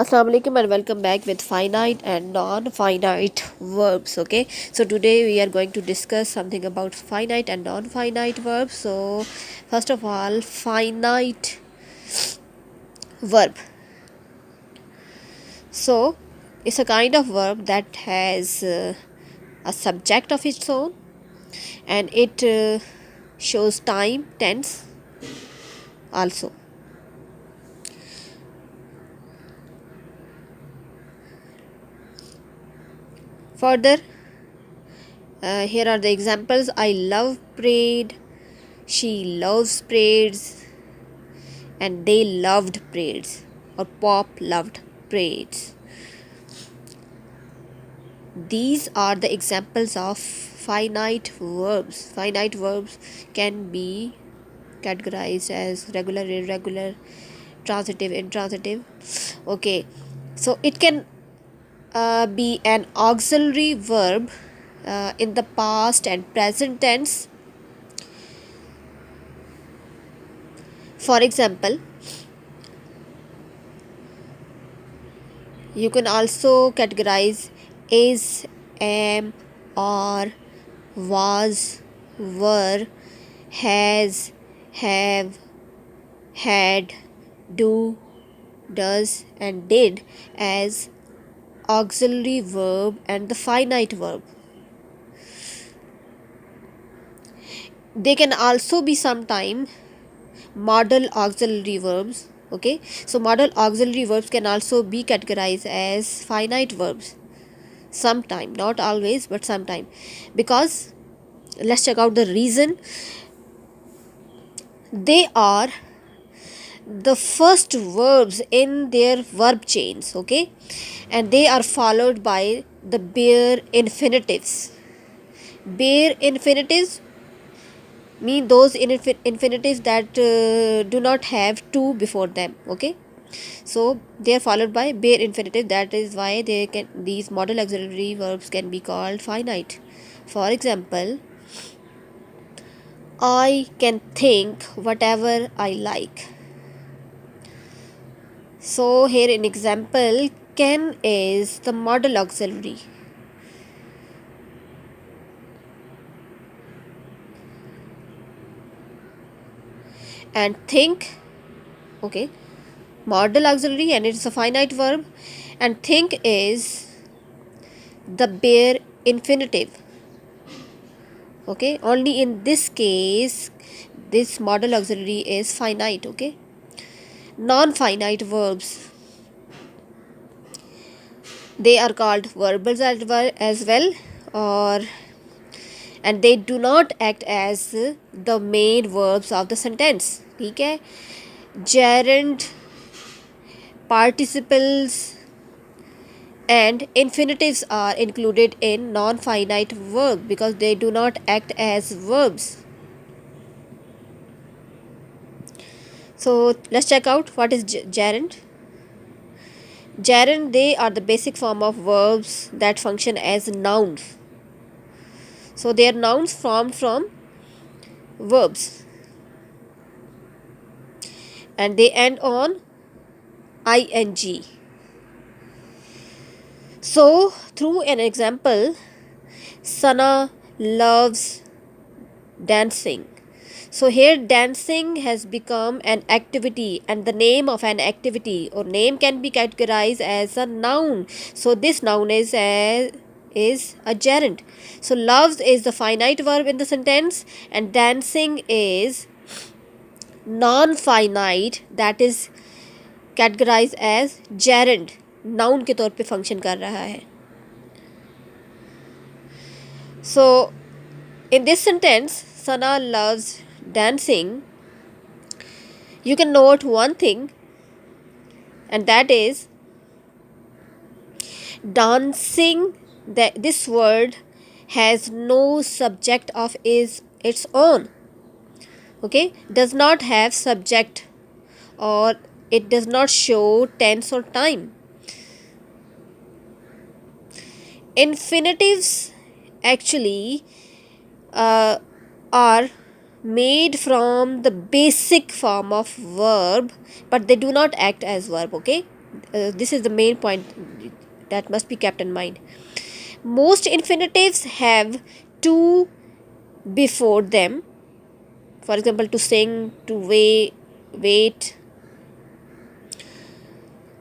Assalamu alaikum and welcome back with finite and non-finite verbs. Okay, so today we are going to discuss something about finite and non-finite verbs. So first of all, finite verb. So it's a kind of verb that has a subject of its own, and it shows time tense also. Further, here are the examples. I love parade, she loves parades, and they loved parades, or Pop loved parades. These are the examples of finite verbs. Finite verbs can be categorized as regular, irregular, transitive, intransitive. Okay, so it can be an auxiliary verb in the past and present tense. For example, you can also categorize is, am, or, was, were, has, have, had, do, does, and did as auxiliary verb and the finite verb. They can also be sometime modal auxiliary verbs. Okay, so modal auxiliary verbs can also be categorized as finite verbs sometime, not always but sometime, because let's check out the reason. They are the first verbs in their verb chains. Okay, and they are followed by the bare infinitives. Bare infinitives mean those infinitives that do not have to before them. Okay, so they are followed by bare infinitive. That is why these modal auxiliary verbs can be called finite. For example, I can think whatever I like. So here in example, can is the modal auxiliary. And think, okay, modal auxiliary, and it's a finite verb. And think is the bare infinitive. Okay, only in this case this modal auxiliary is finite. Okay, non-finite verbs, they are called verbals as well, or and they do not act as the main verbs of the sentence. Okay, gerund, participles, and infinitives are included in non-finite verb because they do not act as verbs. So let's check out what is gerund. Gerund, they are the basic form of verbs that function as nouns. So they are nouns formed from verbs and they end on ing. So through an example, Sana loves dancing. So here dancing has become an activity, and the name of an activity or name can be categorized as a noun. So this noun is a gerund. So loves is the finite verb in the sentence, and dancing is non-finite, that is categorized as gerund. Noun के तौर पे function कर रहा है. So in this sentence, Sana loves dancing, you can note one thing, and that is dancing. That this word has no subject of its own. Okay, does not have subject, or it does not show tense or time. Infinitives actually are made from the basic form of verb, but they do not act as verb. Okay, This is the main point that must be kept in mind. Most infinitives have to before them. For example, to sing, to wait.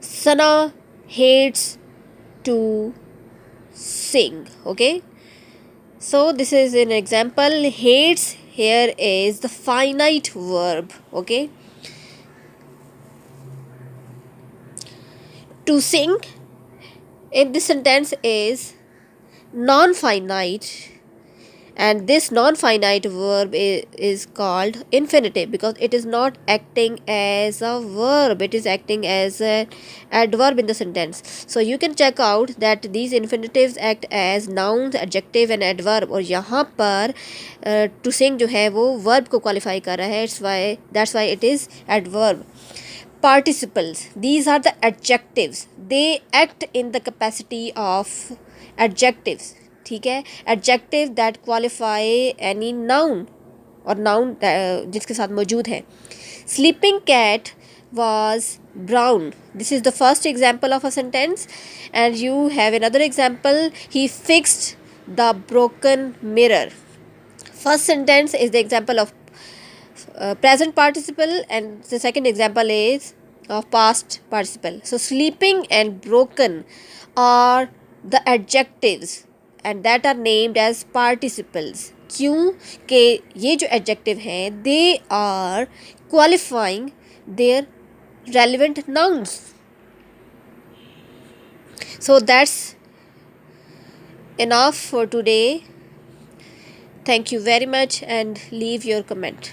Sana hates to sing. Okay, so this is an example. Hates here is the finite verb. Okay, to sing in this sentence is non-finite, and this non-finite verb is called infinitive because it is not acting as a verb, it is acting as an adverb in the sentence. So you can check out that these infinitives act as nouns, adjective and adverb, और यहाँ पर to sing जो है वो verb को qualify कर रहा है, that's why it is adverb. Participles, these are the adjectives, they act in the capacity of adjectives. ठीक है, adjective that qualify any noun और नाउन जिसके साथ मौजूद है. Sleeping cat was brown. This is the first example of a sentence, and you have another example. He fixed the broken mirror. First sentence is the example of present participle, and the second example is of past participle. So sleeping and broken are the adjectives and that are named as participles. क्योंकि ये जो adjective हैं they are qualifying their relevant nouns. So that's enough for today. Thank you very much and leave your comment.